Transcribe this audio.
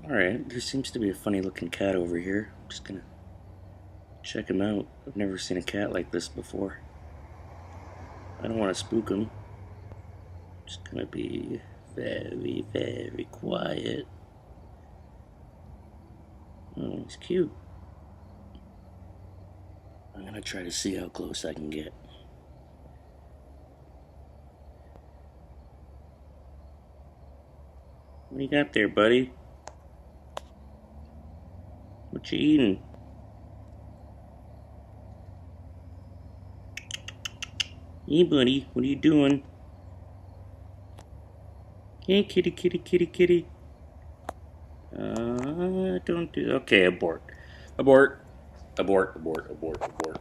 Alright, there seems to be a funny looking cat over here. I'm just gonna check him out. I've never seen a cat like this before. I don't want to spook him. I'm just gonna be very, very quiet. Oh, he's cute. I'm gonna try to see how close I can get. What do you got there, buddy? What you eating? Hey, buddy, what are you doing? Hey, kitty, kitty, kitty, kitty. Don't do. Okay, abort. Abort. Abort, abort, abort, abort.